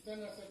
everybody.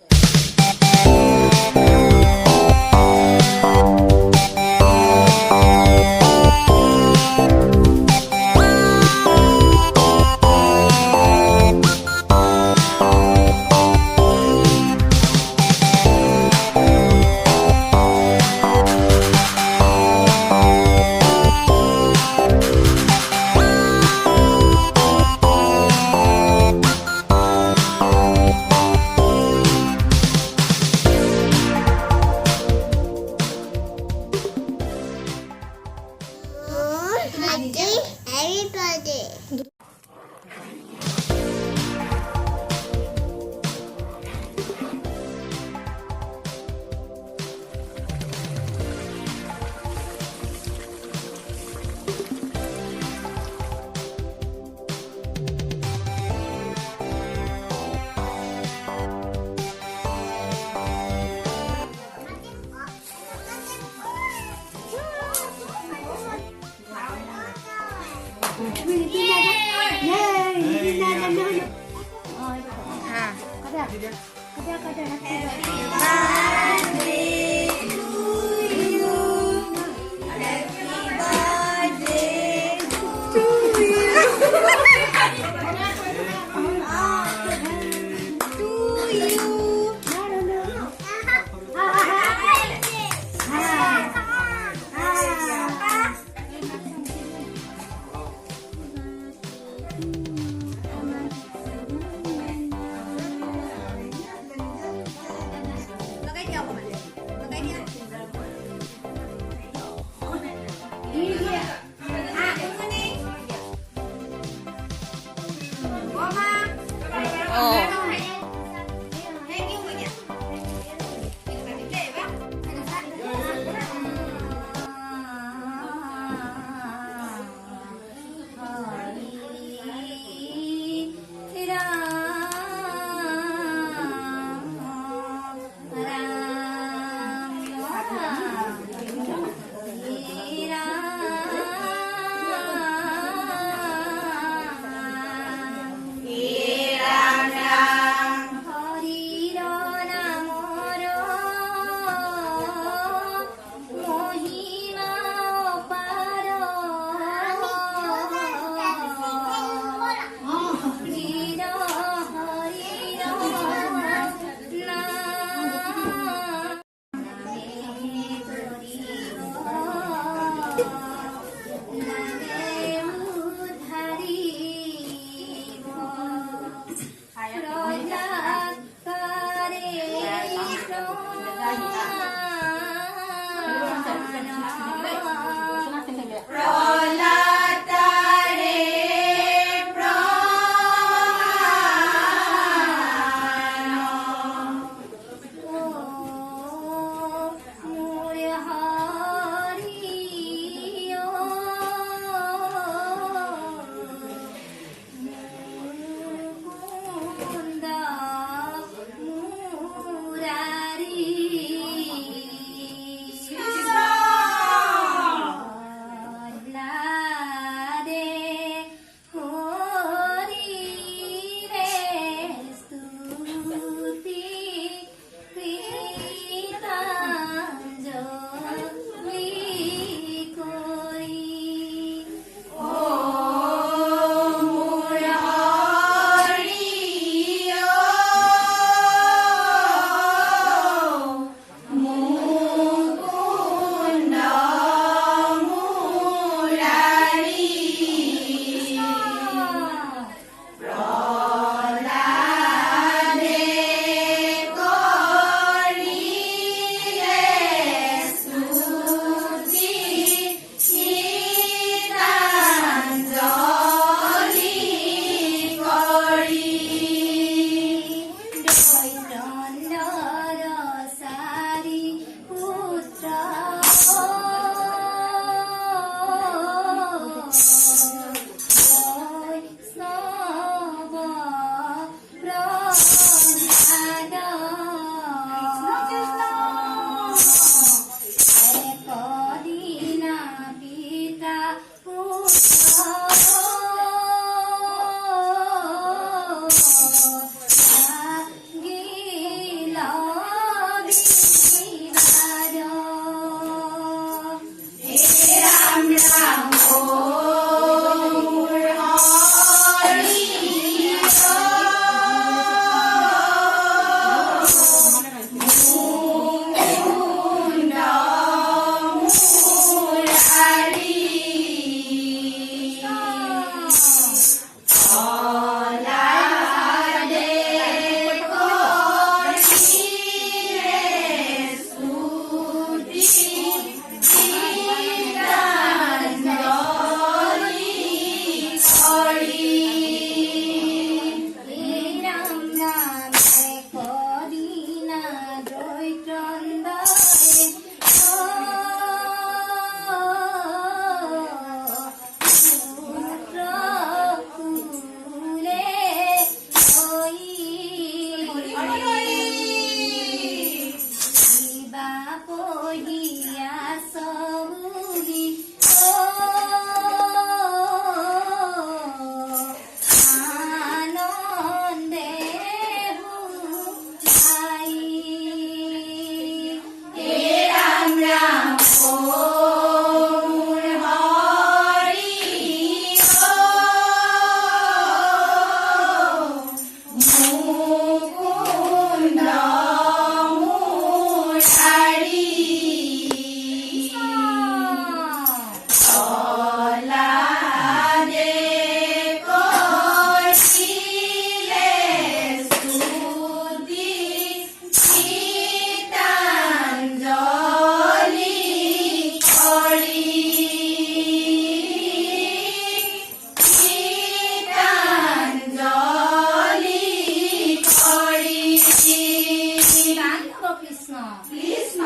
Krishna Krishna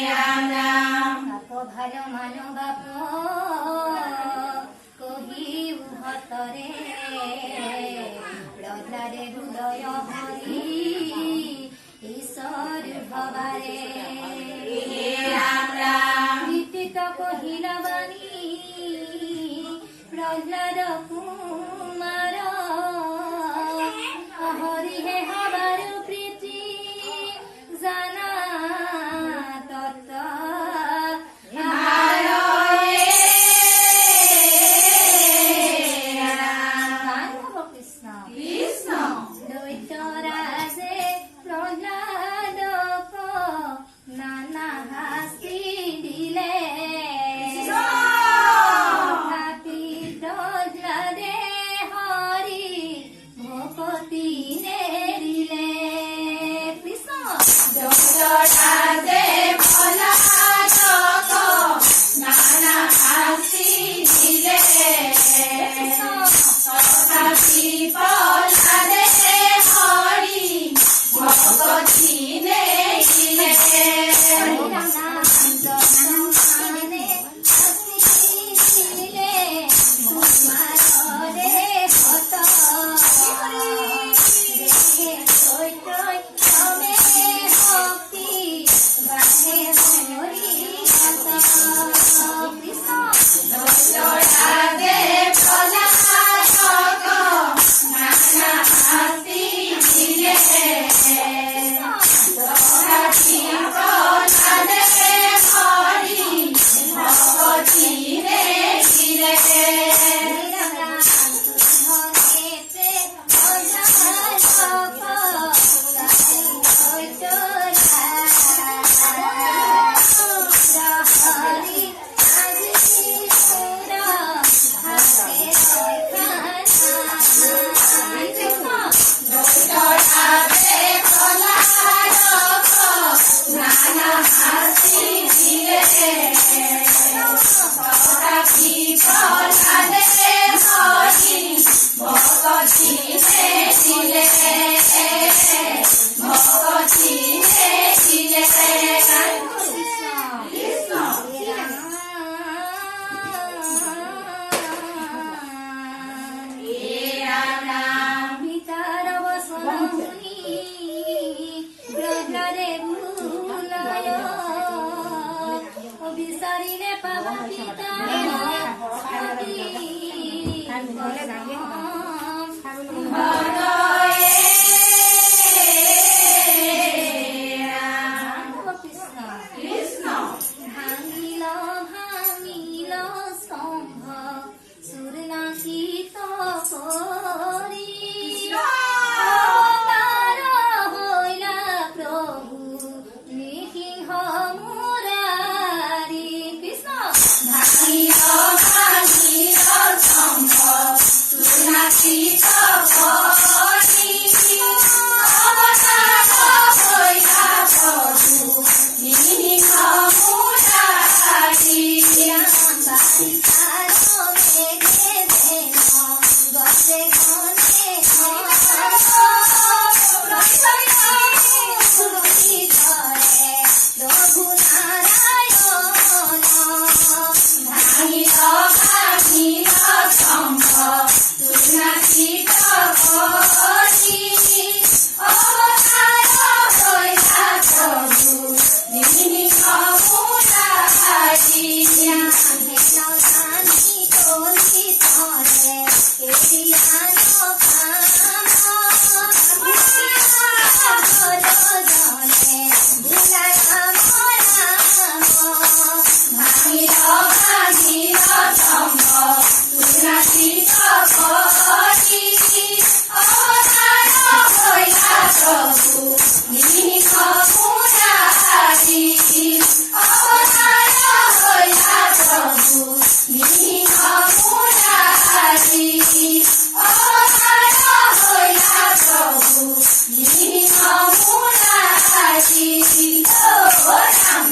Ram Ram বাপ ভালো মানো বাপ কহিউ হতরে প্রহ্লাদে হৃদয় হরি ঈশ্বর ভবারে রাম রাম গীতিত কহিলা বাণী প্রহ্লাদ কুমার হরি হে হবার প্রীতি জানা তত্ত্ব কৃষ্ণ কৃষ্ণ দৈত্য রাজে প্রহ্লাদক নানা হাসি দিলে তথাপি প্রহ্লাদে হরি ভকতি নেরিলে কৃষ্ণ দৈত্যরাজে প্রহ্লাদক নানা হাসি দিলে তথাপি প্রহ্লাদে হরি ভকতি নেরিলে দৈত্যরাজে প্রহ্লাদক নানা হাসি দিলে তথাপি প্রহ্লাদে হরি ভকতি নেরিলে দৈত্যরাজে প্রহ্লাদক নানা হাসি দিলে তথাপি প্রহ্লাদে হরি ভকতি নেরিলে ভকতি নেরিলে কৃষ্ণ রাম রাম পিতার বসন শুনি প্রহ্লাদে ভুলয় বিচারিলে পাব পিতা কৃষ্ণ কৃষ্ণ ভাঙিল ভাঙিল স্তম্ভ সুরনাচিত করি অবতার হইলা প্রভু নৃসিংহ মুরারি কৃষ্ণ ভাঙিল ভাঙিল স্তম্ভ সুনাচিত করি অবতার হইলা প্রভু নৃসিংহ মুরারি ভাঙিল ভাঙিল স্তম্ভ সুনাচিত করি অবতার হইলা প্রভু নৃসিংহ মুরারি ভাঙিল ভাঙিল স্তম্ভ সুনাচিত করি অবতার হইলা প্রভু নৃসিংহ মুরারি অবতার হইলা প্রভু নৃসিংহ মুরারি অবতার হইলা প্রভু নৃসিংহ মুরারি রাম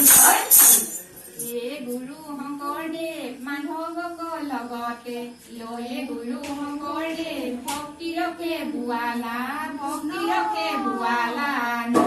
গুৰু শংকৰদেৱ মাধৱক লগতে লয়ে গুৰু শংকৰদেৱ ভক্তি রকে বুয়ালা ভক্তি রকে বুয়ালা নো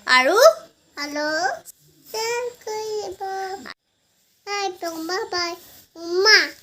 আৰু Hello. Bye bye. Bye.